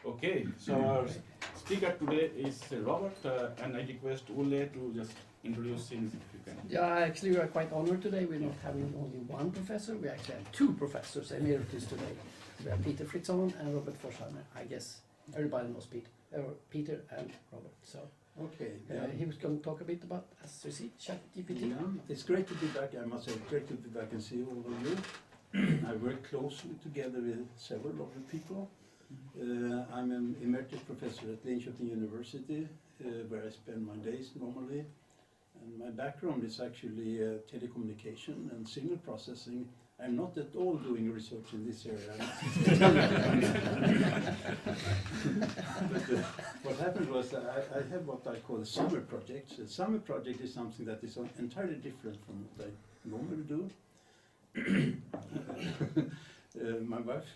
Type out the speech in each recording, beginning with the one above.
Okay, so our speaker today is Robert, and I request Ulle to just introduce him if you can. Yeah, actually we are quite honored today. We're not having only one professor, we actually have two professors emeritus today. We have Peter Fritzon and Robert Forsheimer. I guess everybody knows Peter and Robert. So Okay. he was going to talk a bit about, as you see, ChatGPT. Yeah, it's great to be back. I must say, great to be back and see all of you. I work closely together with several of the people. I'm an emeritus professor at Linköping University, where I spend my days normally. And my background is actually telecommunication and signal processing. I'm not at all doing research in this area. But what happened was that I have what I call a summer project. A summer project is something that is entirely different from what I normally do. My wife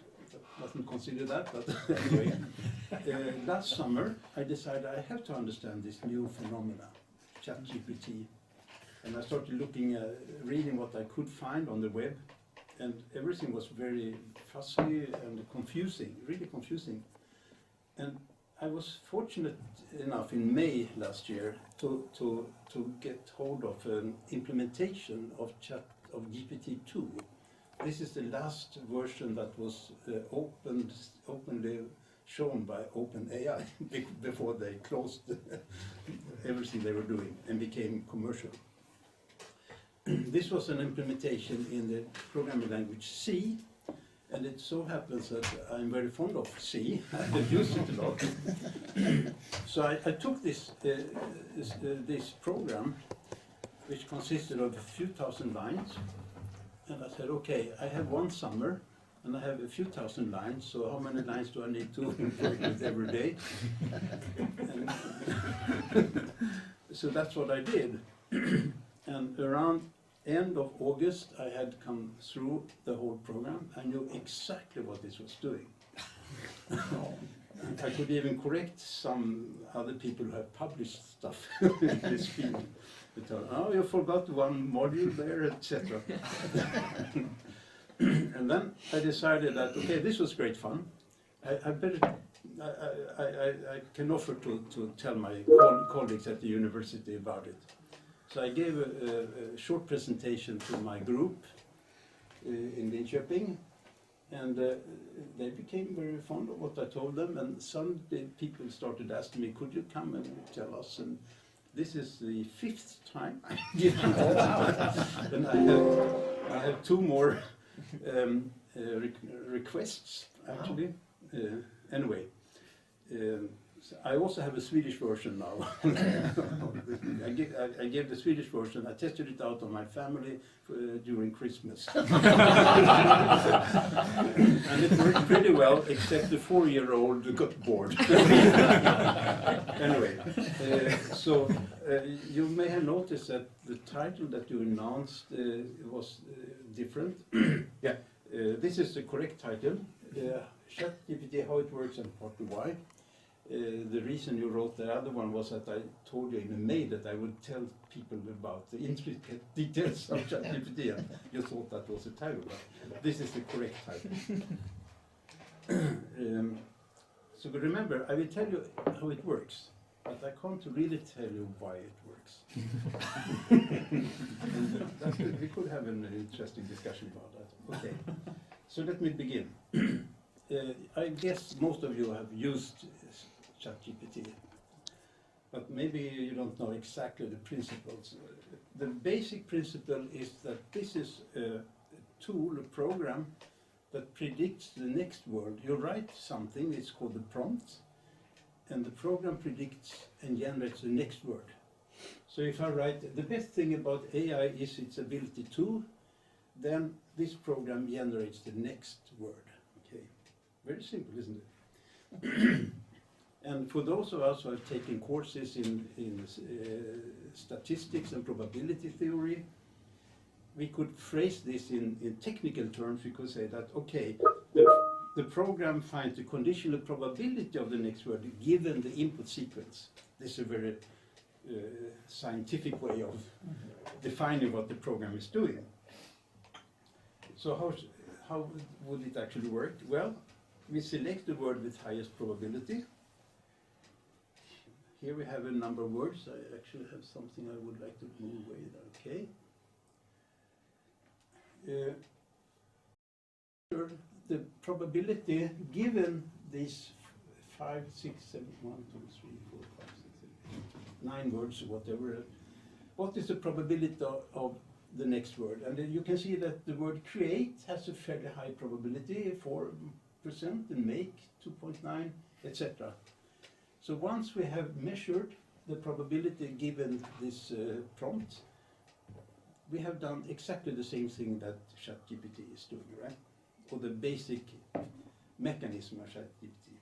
doesn't consider that, but anyway. Last summer I decided I have to understand this new phenomena, ChatGPT. And I started reading what I could find on the web, and everything was very fuzzy and confusing, really confusing. And I was fortunate enough in May last year to get hold of an implementation of GPT-2. This is the last version that was openly shown by OpenAI before they closed everything they were doing and became commercial. This was an implementation in the programming language C, and it so happens that I'm very fond of C. I've used it a lot. So I took this program, which consisted of a few thousand lines, and I said, okay, I have one summer, and I have a few thousand lines, so how many lines do I need to work with every day? So that's what I did. And around end of August, I had come through the whole program. I knew exactly what this was doing. I could even correct some other people who have published stuff in this field. They told, oh, you forgot one module there, etc. And then I decided that, okay, this was great fun. I can offer to tell my colleagues at the university about it. So I gave a short presentation to my group in Linköping, and they became very fond of what I told them, and some people started asking me, could you come and tell us? And this is the 5th time I give it. And I have 2 more requests, actually. Anyway. So I also have a Swedish version now. I gave the Swedish version. I tested it out on my family during Christmas. And it worked pretty well, except the 4-year-old got bored. Anyway, so you may have noticed that the title that you announced was different. Yeah. This is the correct title, ChatGPT, How It Works and Partly Why. The reason you wrote the other one was that I told you in a mail that I would tell people about the intricate details of ChatGPT, and you thought that was a title, but this is the correct title. So remember, I will tell you how it works, but I can't really tell you why it works. We could have an interesting discussion about that. Okay, so let me begin. I guess most of you have used ChatGPT, but maybe you don't know exactly the principles. The basic principle is that this is a tool, a program, that predicts the next word. You write something, it's called the prompt, and the program predicts and generates the next word. So if I write, the best thing about AI is its ability to, then this program generates the next word. Okay, very simple, isn't it? And for those of us who have taken courses in statistics and probability theory, we could phrase this in technical terms. We could say that, okay, the program finds the conditional probability of the next word given the input sequence. This is a very scientific way of defining what the program is doing. So how would it actually work? Well, we select the word with highest probability. Here we have a number of words. I actually have something I would like to move away there. Okay. The probability given these 5, 6, 7, 1, 2, 3, 4, 5, 6, 7, 8, 9 words, or whatever. What is the probability of the next word? And then you can see that the word create has a fairly high probability, 4%, and make 2.9, etc. So once we have measured the probability given this prompt, we have done exactly the same thing that ChatGPT is doing, right? For the basic mechanism of ChatGPT.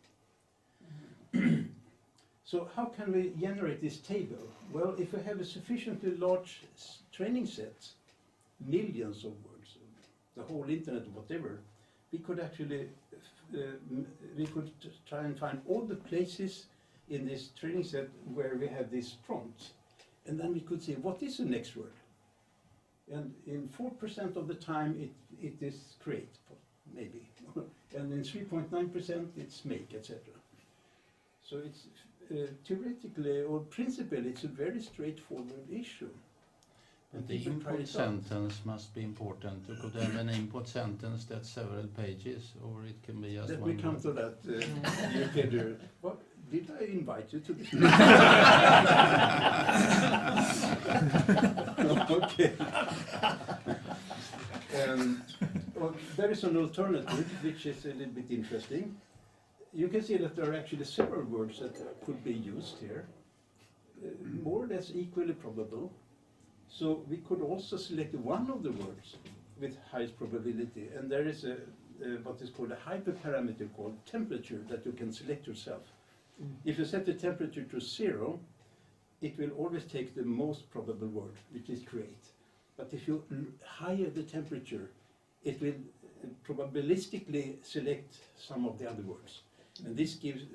So how can we generate this table? Well, if we have a sufficiently large training set, millions of words, the whole internet, whatever, we could actually try and find all the places in this training set where we have this prompt, and then we could say what is the next word. And in 4% of the time it is create, maybe, and in 3.9% it's make, etc. So it's theoretically or principally it's a very straightforward issue. But the input sentence must be important. You could have an input sentence that's several pages, or it can be just Let one me come word. to that, Peter. What, did I invite you to this? Okay. Well, there is an alternative which is a little bit interesting. You can see that there are actually several words that could be used here, more or less equally probable. So we could also select one of the words with highest probability, and there is what is called a hyperparameter called temperature that you can select yourself. If you set the temperature to 0, it will always take the most probable word, which is create. But if you higher the temperature, it will probabilistically select some of the other words. And this gives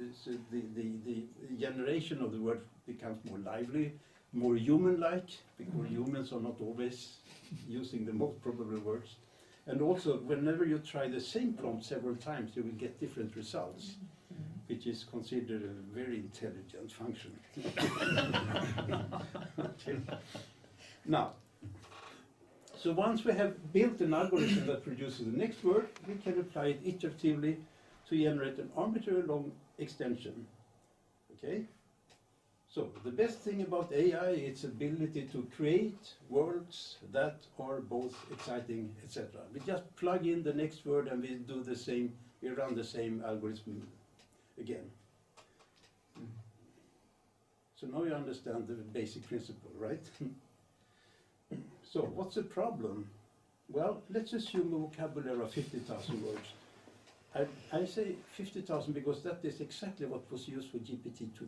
the generation of the word becomes more lively, more human-like, because humans are not always using the most probable words. And also, whenever you try the same prompt several times, you will get different results, which is considered a very intelligent function. Okay. Now, so once we have built an algorithm that produces the next word, we can apply it iteratively to generate an arbitrary long extension. Okay? So the best thing about AI is its ability to create words that are both exciting, etc. We just plug in the next word and we do the same, we run the same algorithm again. So now you understand the basic principle, right? So what's the problem? Well, let's assume a vocabulary of 50,000 words. I say 50,000 because that is exactly what was used for GPT-2.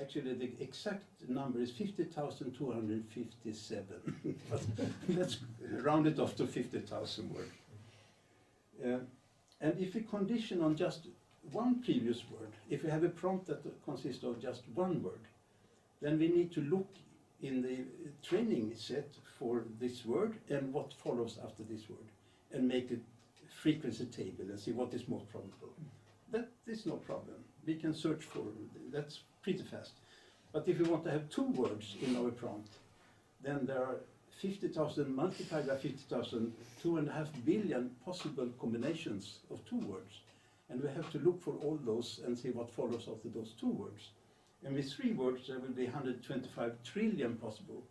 Actually, the exact number is 50,257. But let's round it off to 50,000 words. And if we condition on just one previous word, if we have a prompt that consists of just one word, then we need to look in the training set for this word and what follows after this word, and make a frequency table and see what is most probable. That is no problem. We can search for, that's pretty fast. But if we want to have 2 words in our prompt, then there are 50,000 multiplied by 50,000, 2.5 billion possible combinations of 2 words. And we have to look for all those and see what follows after those 2 words. And with 3 words, there will be 125 trillion possible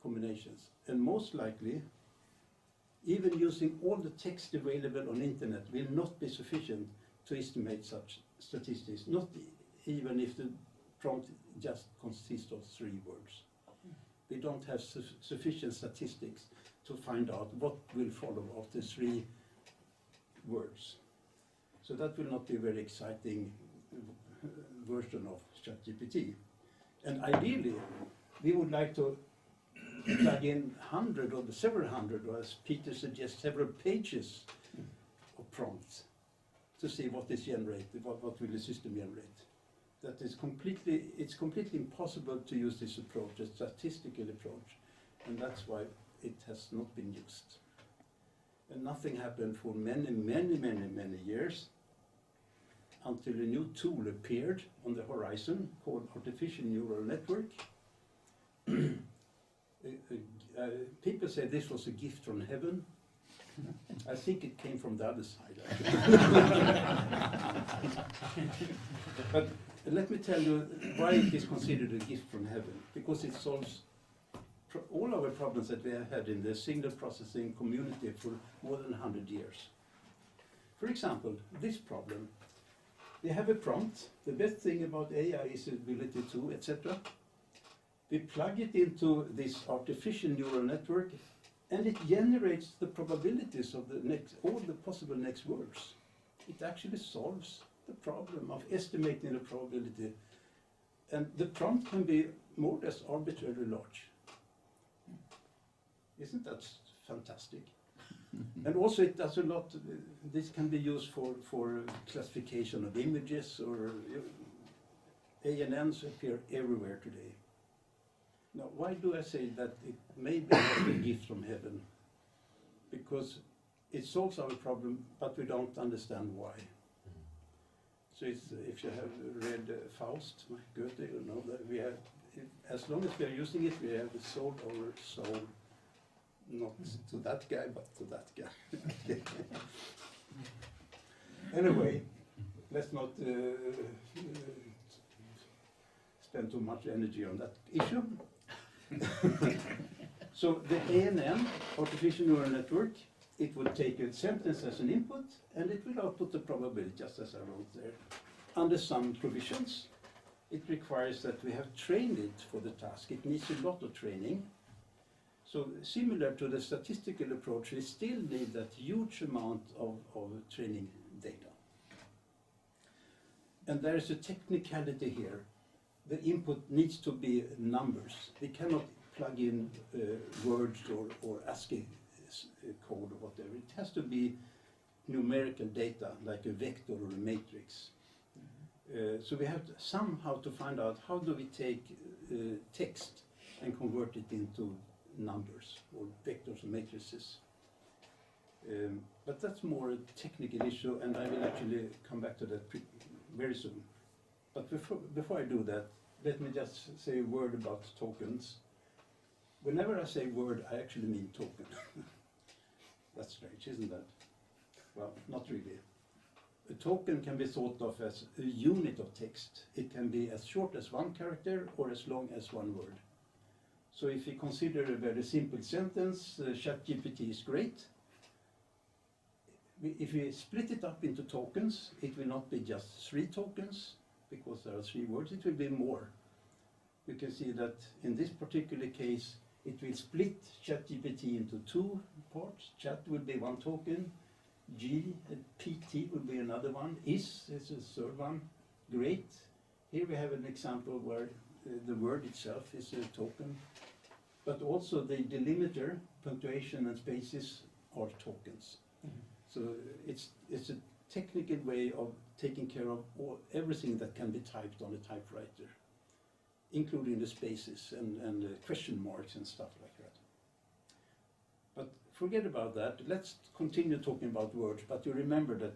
combinations. And most likely, even using all the text available on internet will not be sufficient to estimate such statistics, not even if the prompt just consists of 3 words. We don't have sufficient statistics to find out what will follow after 3 words. So that will not be a very exciting version of ChatGPT. And ideally, we would like to plug in 100 or several hundred, or as Peter suggests, several pages of prompts to see what is generated, what will the system generate. That is it's completely impossible to use this approach, a statistical approach, and that's why it has not been used. And nothing happened for many years until a new tool appeared on the horizon called artificial neural network. People say this was a gift from heaven. I think it came from the other side. But let me tell you why it is considered a gift from heaven. Because it solves all our problems that we have had in the signal processing community for more than 100 years. For example, this problem. We have a prompt. The best thing about AI is the ability to, etc. We plug it into this artificial neural network, and it generates the probabilities of all the possible next words. It actually solves the problem of estimating the probability. And the prompt can be more or less arbitrarily large. Isn't that fantastic? And also it does a lot, this can be used for classification of images, or ANNs appear everywhere today. Now, why do I say that it may be a gift from heaven? Because it solves our problem, but we don't understand why. So it's, if you have read Faust, my Goethe, you know that we have, as long as we are using it, we have sold our soul, not to that guy, but to that guy. Anyway, let's not spend too much energy on that issue. So the ANN, artificial neural network, it will take a sentence as an input, and it will output the probability, just as I wrote there. Under some provisions, it requires that we have trained it for the task. It needs a lot of training. So similar to the statistical approach, we still need that huge amount of training data. And there is a technicality here. The input needs to be numbers. We cannot plug in words or ASCII code or whatever. It has to be numerical data, like a vector or a matrix. So we have to somehow to find out how do we take text and convert it into numbers or vectors or matrices. But that's more a technical issue, and I will actually come back to that very soon. But before I do that, let me just say a word about tokens. Whenever I say word, I actually mean token. That's strange, isn't that? Well, not really. A token can be thought of as a unit of text. It can be as short as one character or as long as one word. So if you consider a very simple sentence, ChatGPT is great. If we split it up into tokens, it will not be just 3 tokens, because there are 3 words, it will be more. You can see that in this particular case, it will split ChatGPT into 2 parts. Chat will be 1 token, GPT will be another one, is a 3rd one, great. Here we have an example where the word itself is a token, but also the delimiter, punctuation and spaces are tokens. Mm-hmm. So it's a technical way of taking care of everything that can be typed on a typewriter, including the spaces and question marks and stuff like that. But forget about that. Let's continue talking about words, but you remember that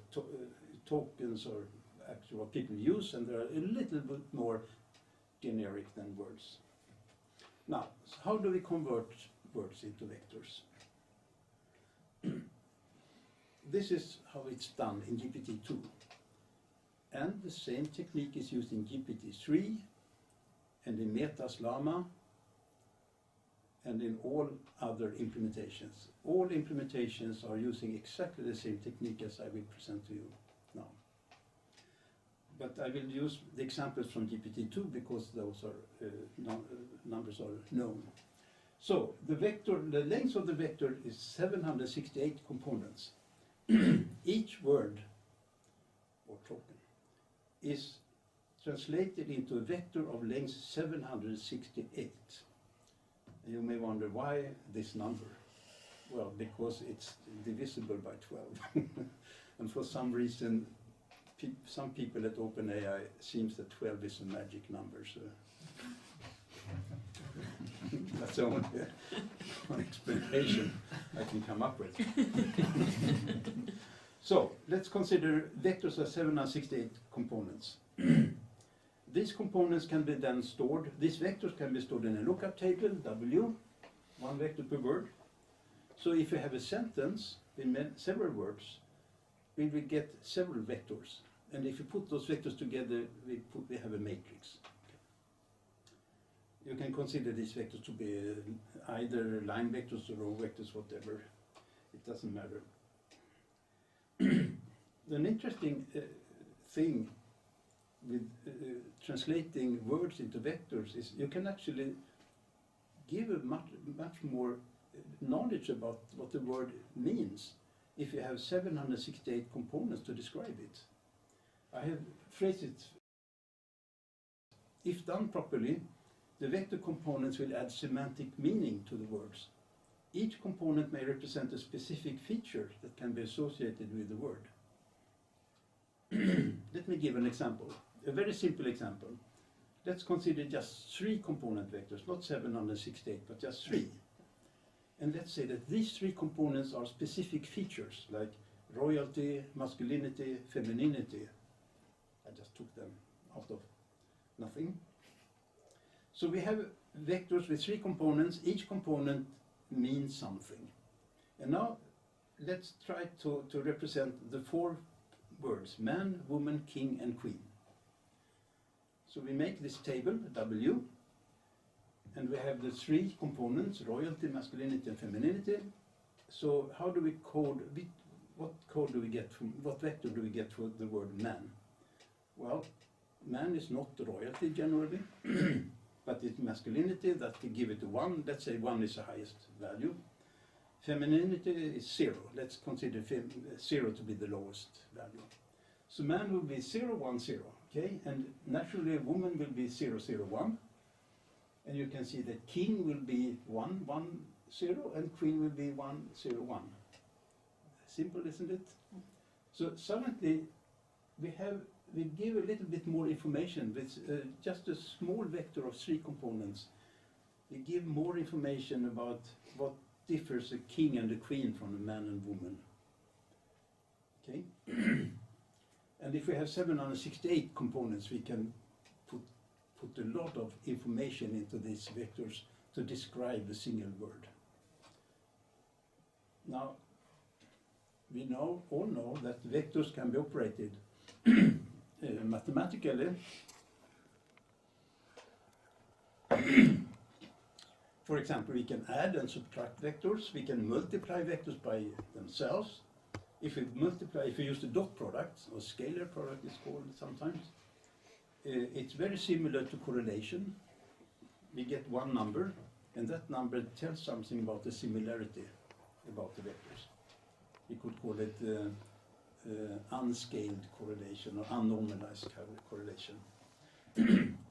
tokens are actually what people use, and they're a little bit more generic than words. Now, how do we convert words into vectors? This is how it's done in GPT-2. And the same technique is used in GPT-3 and in Meta's Llama and in all other implementations. All implementations are using exactly the same technique as I will present to you now. But I will use the examples from GPT-2 because those are numbers are known. So the length of the vector is 768 components. Each word or token is translated into a vector of length 768. And you may wonder why this number? Well, because it's divisible by 12. And for some reason, some people at OpenAI seems that 12 is a magic number. So That's the only one explanation I can come up with. So, let's consider vectors as 768 components. These components can be then stored, these vectors can be stored in a lookup table, W, one vector per word. So if you have a sentence with several words, we will get several vectors. And if you put those vectors together, we have a matrix. You can consider these vectors to be either line vectors or row vectors, whatever. It doesn't matter. An interesting thing with translating words into vectors is you can actually give a much more knowledge about what the word means if you have 768 components to describe it. I have phrased it, if done properly, the vector components will add semantic meaning to the words. Each component may represent a specific feature that can be associated with the word. Let me give an example, a very simple example. Let's consider just 3 component vectors, not 768, but just 3. And let's say that these 3 components are specific features, like royalty, masculinity, femininity. I just took them out of nothing. So we have vectors with 3 components, each component means something. And now let's try to represent the 4 words, man, woman, king, and queen. So we make this table, W, and we have the 3 components, royalty, masculinity, and femininity. So how do we code, what code do we get from, what vector do we get for the word man? Well, man is not royalty generally, but it's masculinity, that we give it a 1, let's say 1 is the highest value. Femininity is 0, let's consider 0 to be the lowest value. So man will be 0, 1, 0, okay? And naturally a woman will be 0, 0, 1. And you can see that king will be 1, 1, 0, and queen will be 1, 0, 1. Simple, isn't it? So suddenly we give a little bit more information with just a small vector of 3 components. We give more information about what differs a king and a queen from a man and woman. Okay? And if we have 768 components, we can put a lot of information into these vectors to describe a single word. Now, we all know that vectors can be operated mathematically. For example, we can add and subtract vectors. We can multiply vectors by themselves. If we use the dot product, or scalar product it's called sometimes, it's very similar to correlation. We get one number, and that number tells something about the similarity about the vectors. We could call it unscaled correlation or unnormalized correlation.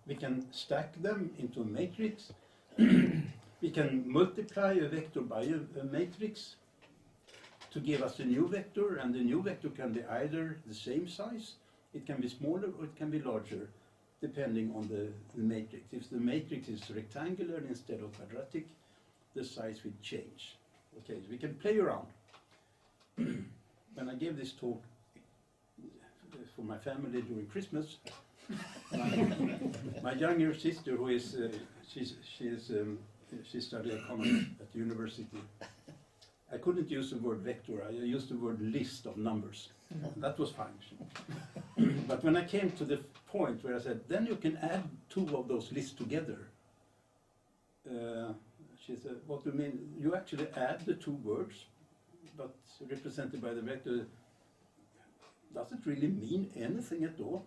We can stack them into a matrix. We can multiply a vector by a matrix to give us a new vector, and the new vector can be either the same size, it can be smaller, or it can be larger, depending on the matrix. If the matrix is rectangular instead of quadratic, the size will change. Okay, so we can play around. When I gave this talk for my family during Christmas, my younger sister, who is she studied economy at the university. I couldn't use the word vector. I used the word list of numbers. That was fine. But when I came to the point where I said, then you can add 2 of those lists together. She said, what do you mean? You actually add the 2 words, but represented by the vector. Does it really mean anything at all?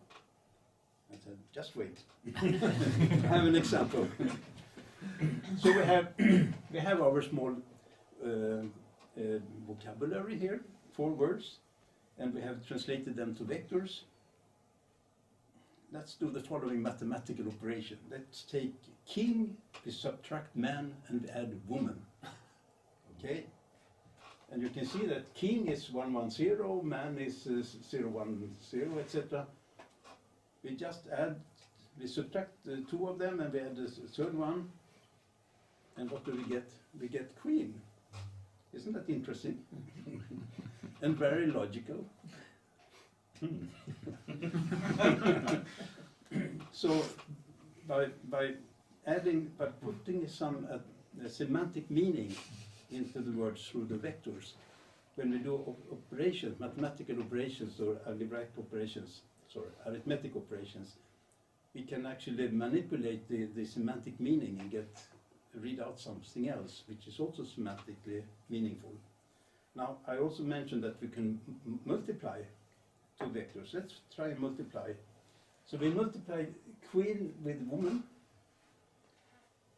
I said, just wait. I have an example. So we have our small vocabulary here, 4 words, and we have translated them to vectors. Let's do the following mathematical operation. Let's take king, we subtract man, and we add woman. Okay? And you can see that king is 110, man is 010, etc. We just add, we subtract 2 of them and we add the 3rd one. And what do we get? We get queen. Isn't that interesting? And very logical. So by putting some semantic meaning into the words through the vectors, when we do operations, mathematical operations or algebraic operations, arithmetic operations, we can actually manipulate the semantic meaning and read out something else, which is also semantically meaningful. Now, I also mentioned that we can multiply two vectors. Let's try and multiply. So we multiply queen with woman,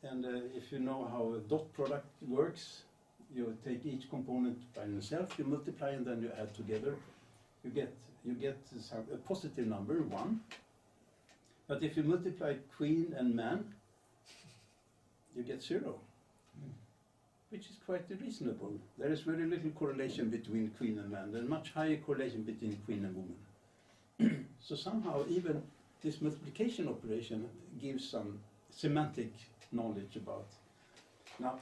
and if you know how a dot product works, you take each component by itself, you multiply, and then you add together. You get a positive number, 1. But if you multiply queen and man, you get 0, which is quite reasonable. There is very little correlation between queen and man. There's much higher correlation between queen and woman. So somehow even this multiplication operation gives some semantic knowledge about. Now,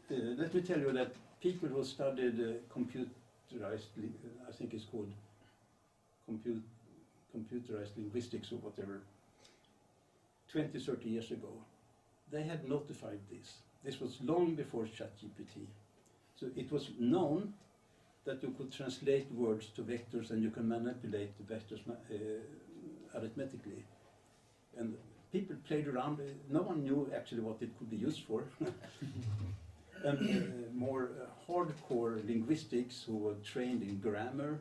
let me tell you that people who studied computerized, I think it's called computerized linguistics or whatever, 20, 30 years ago, they had notified this. This was long before ChatGPT. So it was known that you could translate words to vectors and you can manipulate the vectors arithmetically. And people played around. No one knew actually what it could be used for. And more hardcore linguistics who were trained in grammar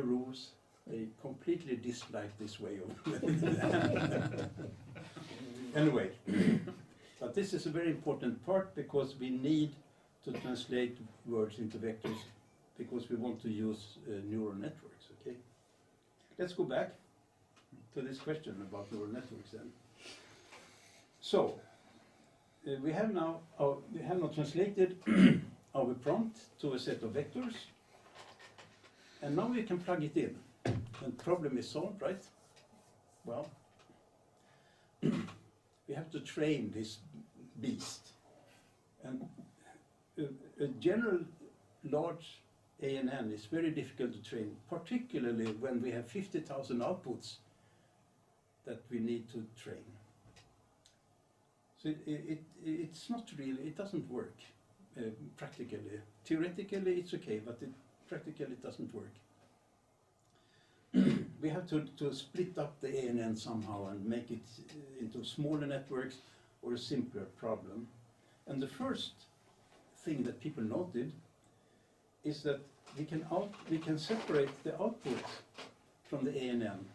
rules, they completely disliked this way of anyway. But this is a very important part because we need to translate words into vectors because we want to use neural networks, okay? Let's go back to this question about neural networks then. So, we have now translated our prompt to a set of vectors, and now we can plug it in, and the problem is solved, right? Well, we have to train this beast, and a general large ANN is very difficult to train, particularly when we have 50,000 outputs that we need to train. So it's not really, it doesn't work practically. Theoretically it's okay, but practically it doesn't work. We have to split up the ANN somehow and make it into smaller networks or a simpler problem. And the first thing that people noted is that we can separate the output from the ANN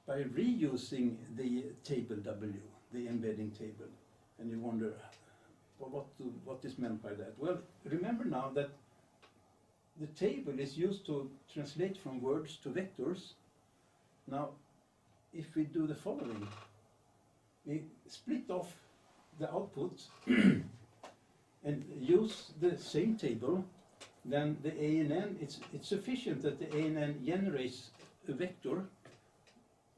by reusing the table W, the embedding table. And you wonder, well, what is meant by that? Well, remember now that the table is used to translate from words to vectors. Now, if we do the following, we split off the output and use the same table, then the ANN, it's sufficient that the ANN generates a vector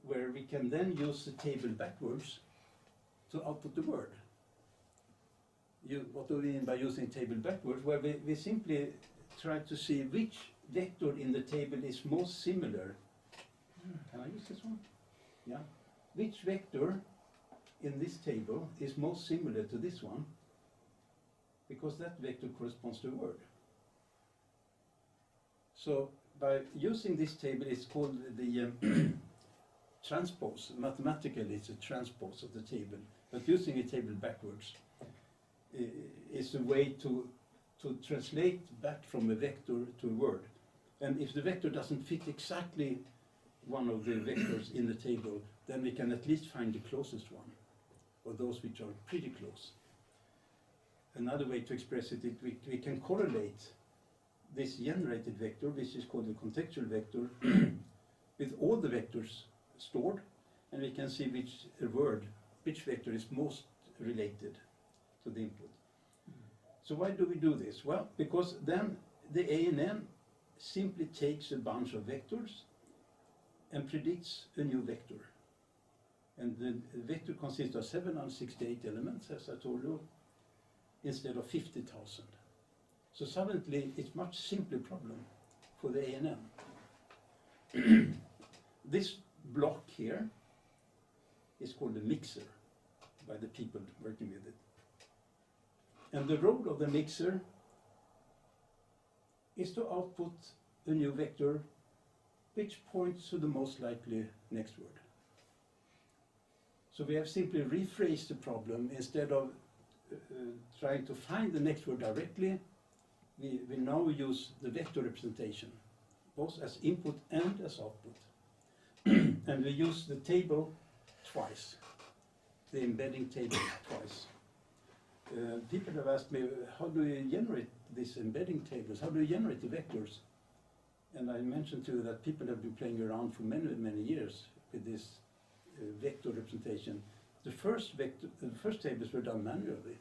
where we can then use the table backwards to output the word. What do we mean by using table backwards? Well, we simply try to see which vector in the table is most similar. Can I use this one? Yeah. Which vector in this table is most similar to this one? Because that vector corresponds to a word. So by using this table, it's called the transpose. Mathematically, it's a transpose of the table. But using a table backwards is a way to translate back from a vector to a word. And if the vector doesn't fit exactly one of the vectors in the table, then we can at least find the closest one, or those which are pretty close. Another way to express it, we can correlate this generated vector, which is called a contextual vector, with all the vectors stored, and we can see which vector is most related to the input. So why do we do this? Well, because then the ANN simply takes a bunch of vectors and predicts a new vector. And the vector consists of 768 elements, as I told you, instead of 50,000. So suddenly it's much simpler problem for the ANN. This block here is called a mixer by the people working with it. And the role of the mixer is to output a new vector which points to the most likely next word. So we have simply rephrased the problem. Instead of trying to find the next word directly, we now use the vector representation, both as input and as output. And we use the table twice, the embedding table twice. People have asked me, how do you generate these embedding tables? How do you generate the vectors? And I mentioned to you that people have been playing around for many, many years with this vector representation. The first tables were done manually.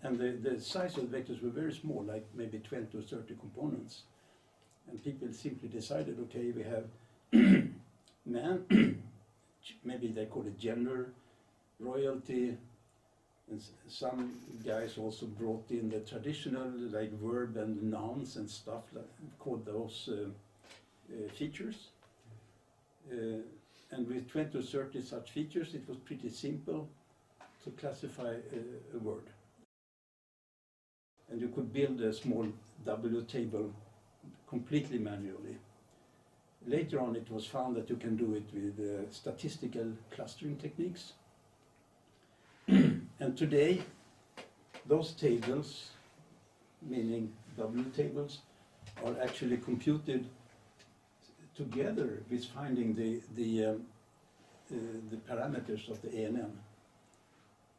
And the size of the vectors were very small, like maybe 20 or 30 components. And people simply decided, okay, we have man, maybe they call it gender, royalty, and some guys also brought in the traditional, like verb and nouns and stuff, called those features. And with 20 or 30 such features, it was pretty simple to classify a word. And you could build a small W table completely manually. Later on, it was found that you can do it with statistical clustering techniques. And today, those tables, meaning W tables, are actually computed together with finding the parameters of the ANN.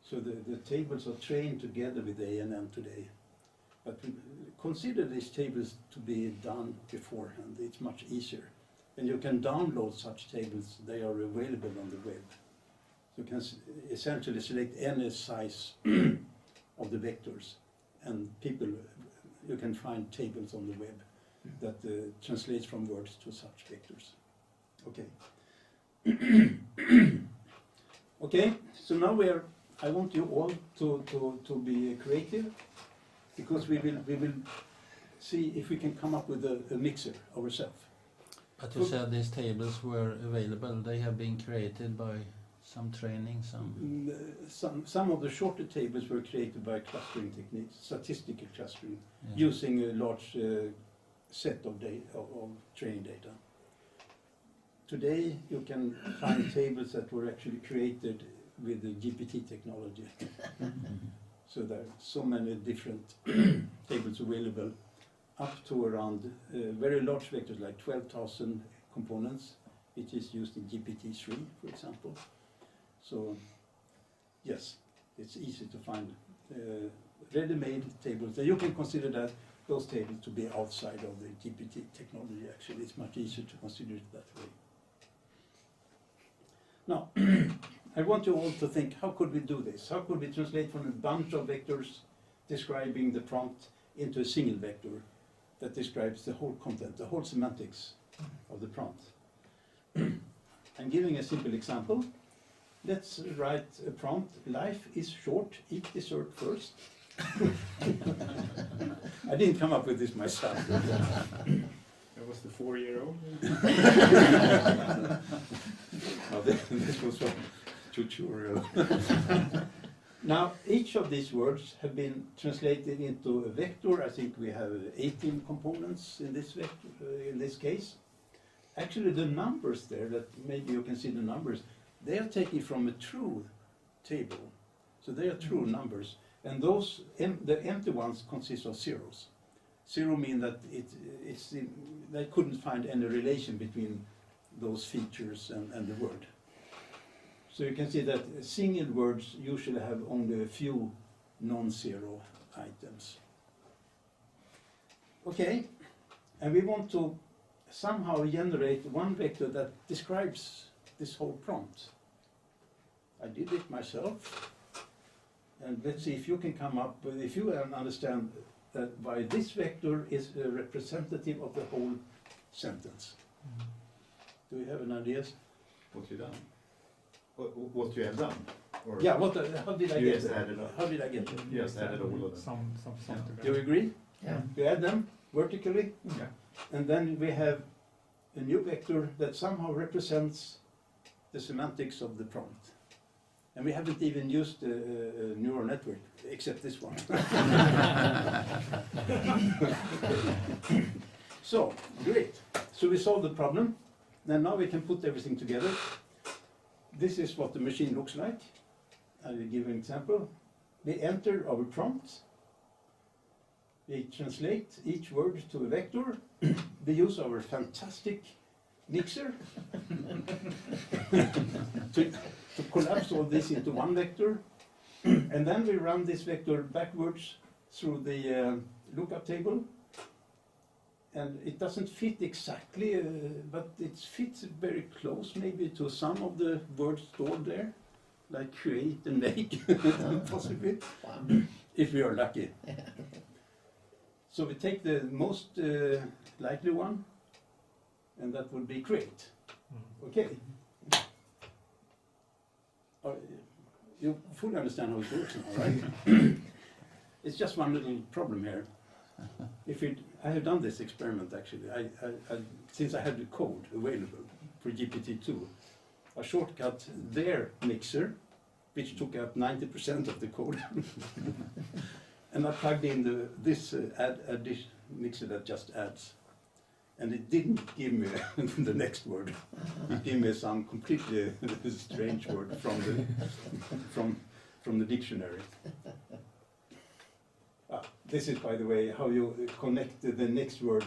So the tables are trained together with the ANN today. But we consider these tables to be done beforehand. It's much easier. And you can download such tables. They are available on the web. You can essentially select any size of the vectors, and you can find tables on the web that translates from words to such vectors. Okay. Okay. So now I want you all to be creative, because we will see if we can come up with a mixer ourselves. But you said these tables were available. They have been created by some training, Some of the shorter tables were created by clustering techniques, statistical clustering, yeah. using a large set of training data. Today you can find tables that were actually created with the GPT technology. So there are so many different tables available, up to around very large vectors like 12,000 components, which is used in GPT-3, for example. So, yes, it's easy to find ready-made tables. You can consider those tables to be outside of the GPT technology, actually. It's much easier to consider it that way. Now, I want you all to think, how could we do this? How could we translate from a bunch of vectors describing the prompt into a single vector that describes the whole content, the whole semantics of the prompt? I'm giving a simple example. Let's write a prompt. Life is short, eat dessert first. I didn't come up with this myself. That was the 4-year-old. No, this was from tutorial. Now, each of these words have been translated into a vector. I think we have 18 components in this vector, in this case. Actually, the numbers there, that maybe you can see the numbers, they are taken from a true table. So they are true numbers. And those, the empty ones consist of zeros. Zero means that they couldn't find any relation between those features and the word. So you can see that single words usually have only a few non-zero items. Okay, and we want to somehow generate one vector that describes this whole prompt. I did it myself, and let's see if you can come up with, if you understand that why this vector is a representative of the whole sentence. Do you have an idea? What you done? what you have done? Or Yeah, how did I you get just there? added up? How did I get there? You just added all of them. Some Do you agree? Yeah. We add them vertically, Yeah. and then we have a new vector that somehow represents the semantics of the prompt. And we haven't even used a neural network, except this one. So, great. So we solved the problem. And now we can put everything together. This is what the machine looks like. I will give an example. We enter our prompt. We translate each word to a vector. We use our fantastic mixer to collapse all this into one vector. And then we run this vector backwards through the lookup table. And it doesn't fit exactly, but it fits very close maybe to some of the words stored there, like create and make, possibly, if we are lucky. So we take the most likely one, and that would be create. Okay. You fully understand how it works now, right? It's just one little problem here. I have done this experiment actually. Since I had the code available for GPT-2, I shortcut their mixer, which took up 90% of the code, and I plugged in this mixer that just adds, and it didn't give me the next word. It gave me some completely strange word from the dictionary. This is, by the way, how you connect the next word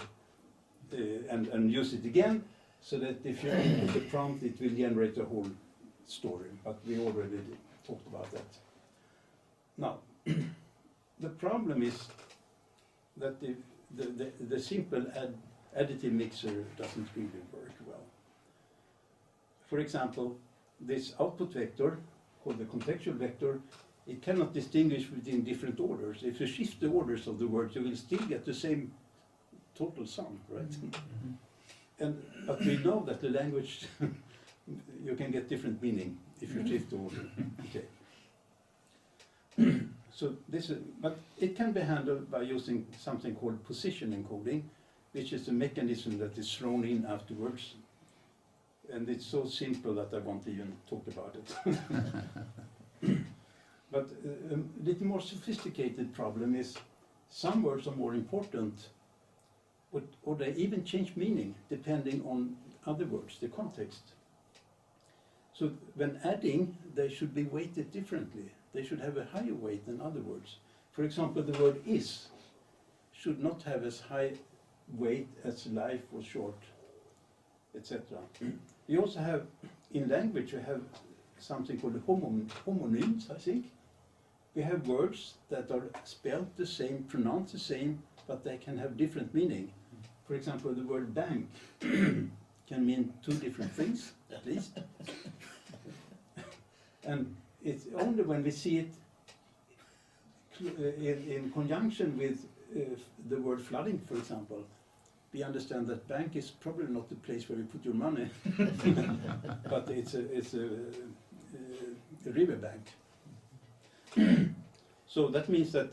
and use it again, so that if you input the prompt, it will generate the whole story. But we already talked about that. Now, the problem is that the simple additive mixer doesn't really work well. For example, this output vector, called the contextual vector, it cannot distinguish between different orders. If you shift the orders of the words, you will still get the same total sum, right? But we know that the language, you can get different meaning if you shift the order. Okay. So but it can be handled by using something called position encoding, which is a mechanism that is thrown in afterwards. And it's so simple that I won't even talk about it. But a little more sophisticated problem is some words are more important, or they even change meaning depending on other words, the context. So when adding, they should be weighted differently. They should have a higher weight than other words. For example, the word is should not have as high weight as life or short, etc. We also have, in language, we have something called homonyms, I think. We have words that are spelled the same, pronounced the same, but they can have different meaning. For example, the word bank can mean two different things, at least. And it's only when we see it in conjunction with the word flooding, for example, we understand that bank is probably not the place where you put your money, but it's a river bank. So that means that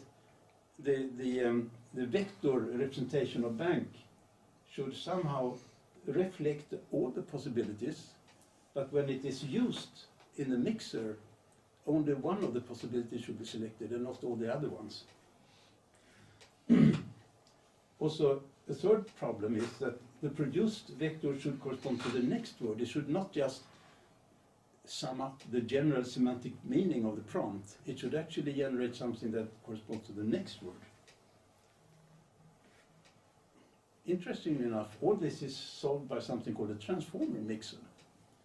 the vector representation of bank should somehow reflect all the possibilities, but when it is used in the mixer, only one of the possibilities should be selected and not all the other ones. Also, the third problem is that the produced vector should correspond to the next word. It should not just sum up the general semantic meaning of the prompt. It should actually generate something that corresponds to the next word. Interestingly enough, all this is solved by something called a transformer mixer,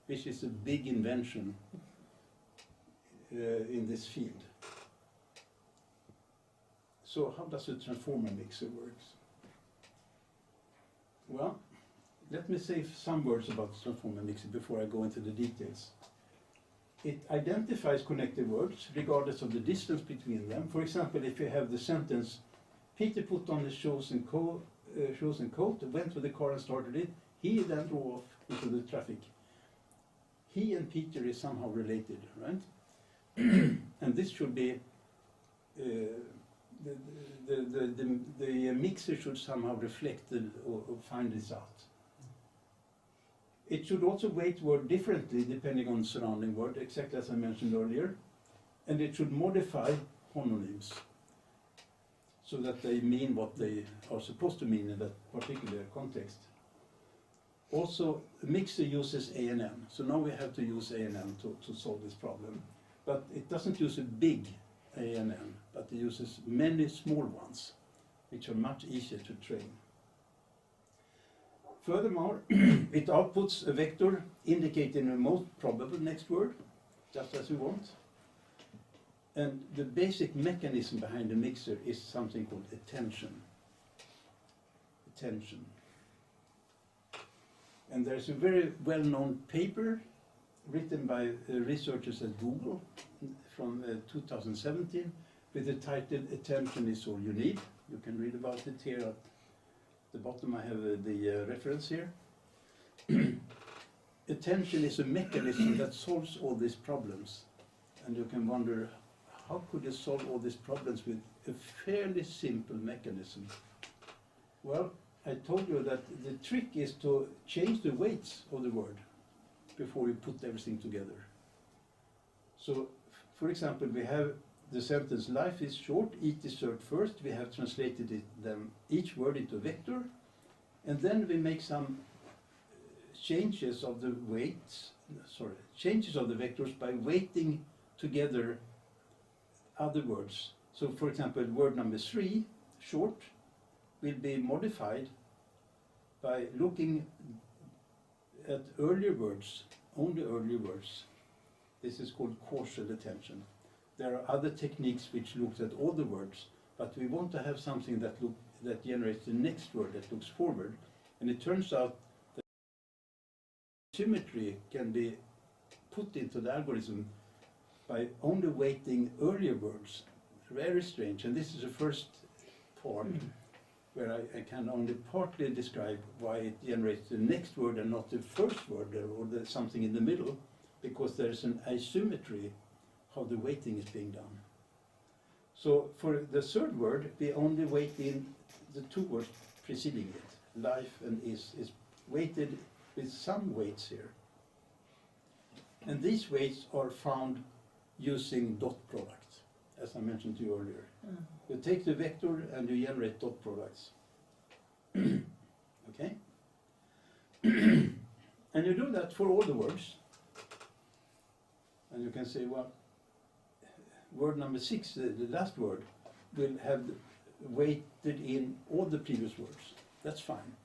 which is a big invention in this field. So how does a transformer mixer work? Well, let me say some words about the transformer mixer before I go into the details. It identifies connected words regardless of the distance between them. For example, if you have the sentence, Peter put on his shoes and coat, went to the car and started it, he then drove off into the traffic. he and Peter is somehow related, right? And this should be, the mixer should somehow reflect or find this out. It should also weight word differently depending on surrounding word, exactly as I mentioned earlier. And it should modify homonyms so that they mean what they are supposed to mean in that particular context. Also, the mixer uses ANN, so now we have to use ANN to solve this problem. But it doesn't use a big ANN, but it uses many small ones, which are much easier to train. Furthermore, it outputs a vector indicating the most probable next word, just as we want. And the basic mechanism behind the mixer is something called attention. Attention. And there's a very well-known paper written by researchers at Google from 2017 with the title "Attention is all you need." You can read about it here at the bottom. I have the reference here. Attention is a mechanism that solves all these problems. And you can wonder, how could you solve all these problems with a fairly simple mechanism? Well, I told you that the trick is to change the weights of the word before you put everything together. So, for example, we have the sentence, life is short, eat dessert first. We have translated them, each word into a vector, and then we make some changes of the weights, changes of the vectors by weighting together other words. So, for example, word number 3, short, will be modified by looking at earlier words, only earlier words. This is called causal attention. There are other techniques which look at all the words, but we want to have something that generates the next word that looks forward. And it turns out that symmetry can be put into the algorithm by only weighting earlier words. Very strange. And this is the first part where I can only partly describe why it generates the next word and not the first word or something in the middle, because there's an asymmetry how the weighting is being done. So for the third word, we only weight in the 2 words preceding it. Life and is weighted with some weights here. And these weights are found using dot products, as I mentioned to you earlier. You take the vector and you generate dot products. Okay? And you do that for all the words. And you can say, well, word number 6, the last word, will have weighted in all the previous words. That's fine.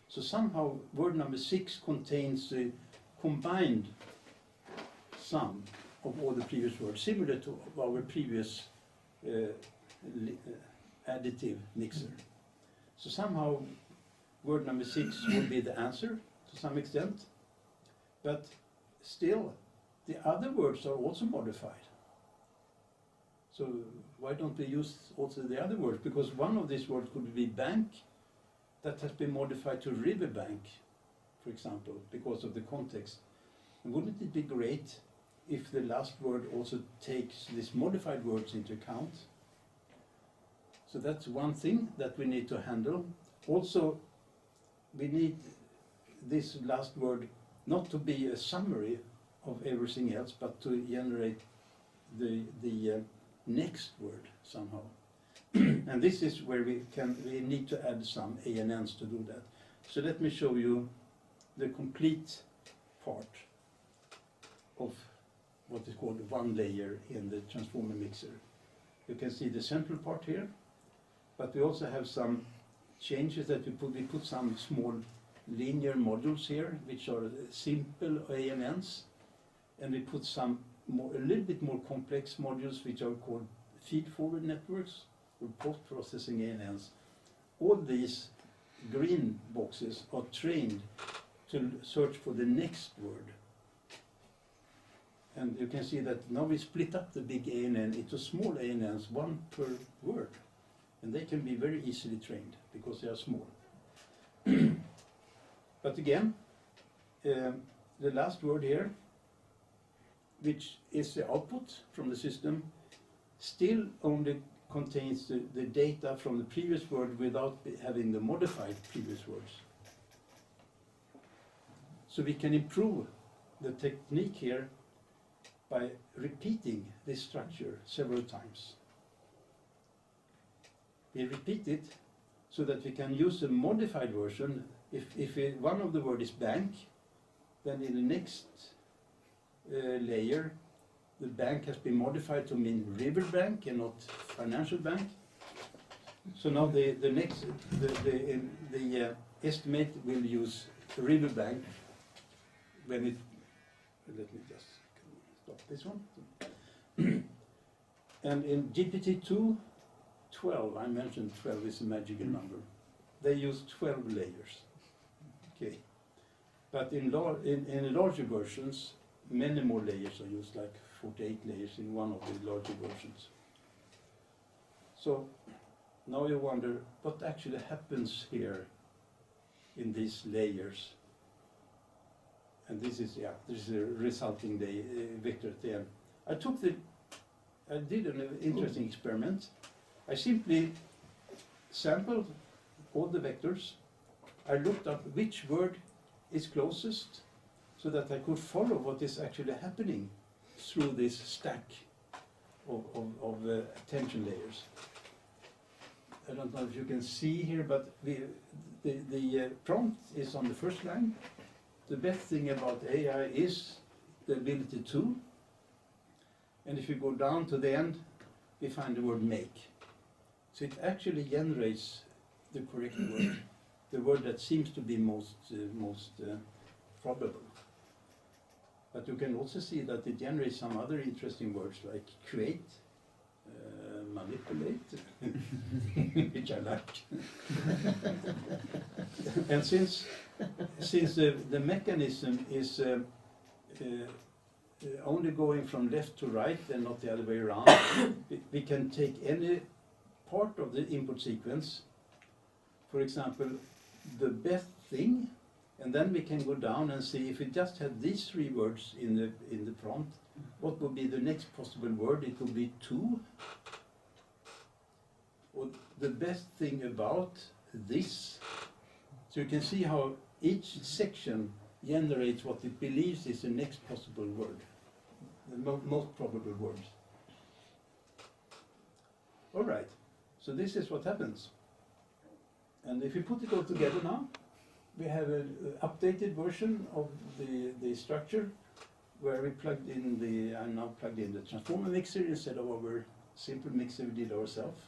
So somehow word number 6 contains the combined sum of all the previous words, similar to our previous additive mixer. So somehow word number 6 will be the answer to some extent, but still the other words are also modified. So why don't we use also the other words? Because one of these words could be bank, that has been modified to riverbank, for example, because of the context. And wouldn't it be great if the last word also takes these modified words into account? So that's one thing that we need to handle. Also, we need this last word not to be a summary of everything else, but to generate the next word somehow. And this is where we need to add some ANNs to do that. So let me show you the complete part of what is called one layer in the transformer mixer. You can see the central part here, but we also have some changes that we put some small linear modules here, which are simple ANNs, and we put some a little bit more complex modules, which are called feed-forward networks or post-processing ANNs. All these green boxes are trained to search for the next word. And you can see that now we split up the big ANN into small ANNs, 1 per word. And they can be very easily trained because they are small. But again, the last word here which is the output from the system, still only contains the data from the previous word without having the modified previous words. So we can improve the technique here by repeating this structure several times. We repeat it so that we can use a modified version. If one of the word is bank, then in the next layer, the bank has been modified to mean river bank and not financial bank. So now the estimate will use river bank when it. Let me just stop this one. And in GPT-2, 12, I mentioned 12 is a magical number. They use 12 layers. Okay, but in larger versions, many more layers are used, like 48 layers in one of the larger versions. So now you wonder what actually happens here in these layers. And this is a resulting vector at the end. I did an interesting experiment. I simply sampled all the vectors. I looked up which word is closest so that I could follow what is actually happening through this stack of attention layers. I don't know if you can see here, but the prompt is on the first line. The best thing about AI is the ability to. And if you go down to the end, we find the word make. So it actually generates the correct word, the word that seems to be most probable. But you can also see that it generates some other interesting words like create, manipulate, which I like. And since the mechanism is only going from left to right and not the other way around, we can take any part of the input sequence, for example, the best thing, and then we can go down and see if we just had these three words in the prompt, what would be the next possible word? It would be to, or the best thing about this. So you can see how each section generates what it believes is the next possible word, the most probable word. All right, so this is what happens. And if you put it all together now, we have an updated version of the structure where we plugged in I now plugged in the transformer mixer instead of our simple mixer we did ourselves.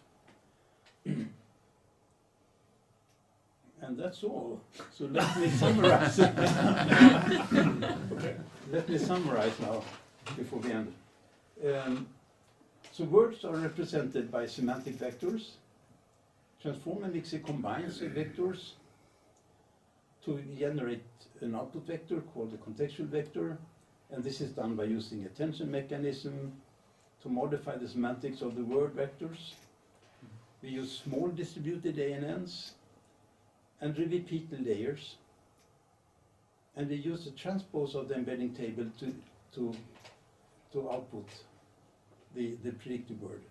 And that's all. So let me summarize. Let me summarize now before we end. So words are represented by semantic vectors. Transformer mixer combines the vectors to generate an output vector called the contextual vector, and this is done by using attention mechanism to modify the semantics of the word vectors. We use small distributed ANNs, and we repeat the layers, and we use the transpose of the embedding table to output the predicted word,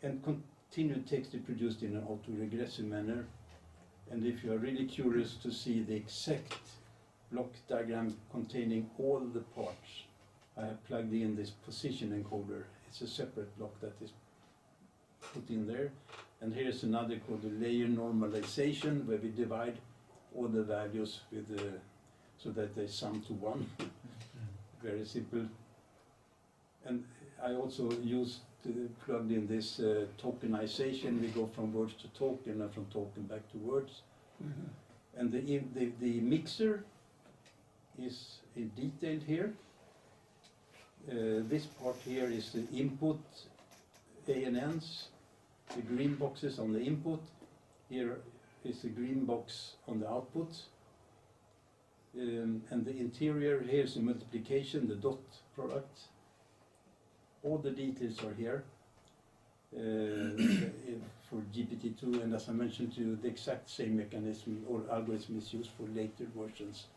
and continued text is produced in an autoregressive manner. And if you are really curious to see the exact block diagram containing all the parts, I have plugged in this position encoder. It's a separate block that is put in there. And here's another called the layer normalization, where we divide all the values with so that they sum to 1. Very simple. And I also plugged in this tokenization. We go from words to token and from token back to words. Mm-hmm. And the mixer is detailed here. This part here is the input ANNs, the green boxes on the input. Here is the green box on the output. And the interior, here is the multiplication, the dot product. All the details are here for GPT-2, and as I mentioned to you, the exact same mechanism or algorithm is used for later versions,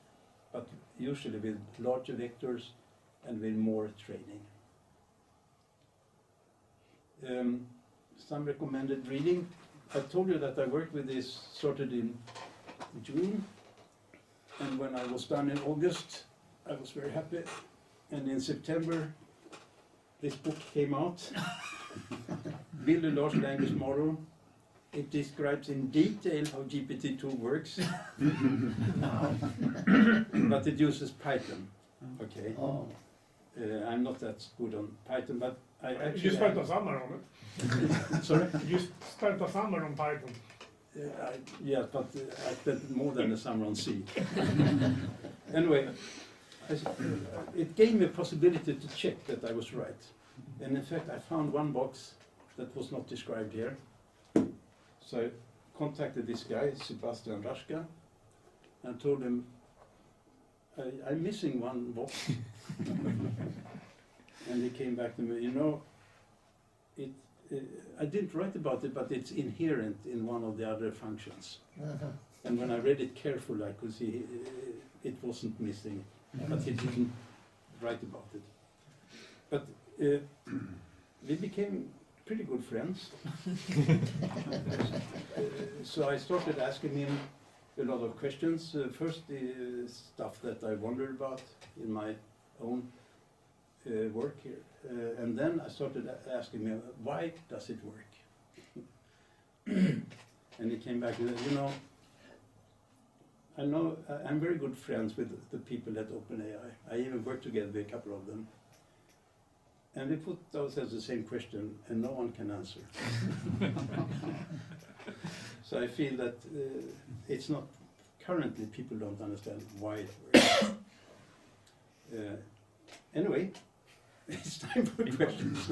but usually with larger vectors and with more training. Some recommended reading. I told you that I worked with this, started in June, and when I was done in August, I was very happy. And in September, this book came out, Build a Large Language Model. It describes in detail how GPT-2 works, but it uses Python. Okay, Oh, I'm not that good on Python, but I You actually. spent a summer on it. Sorry. You spent a summer on Python. Yeah, but I spent more than a summer on C. Anyway, it gave me a possibility to check that I was right. And in fact, I found one box that was not described here. So I contacted this guy, Sebastian Raschka, and told him, I'm missing one box. And he came back to me, you know, I didn't write about it, but it's inherent in one of the other functions. And when I read it carefully, I could see it wasn't missing, but he didn't write about it. But we became pretty good friends. So I started asking him a lot of questions. First, the stuff that I wondered about in my own work here. And then I started asking him, why does it work? And he came back and said, you know, I'm very good friends with the people at OpenAI. I even work together with a couple of them. And we put ourselves the same question, and no one can answer. So I feel that it's not, currently people don't understand why it works. Anyway, it's time for questions.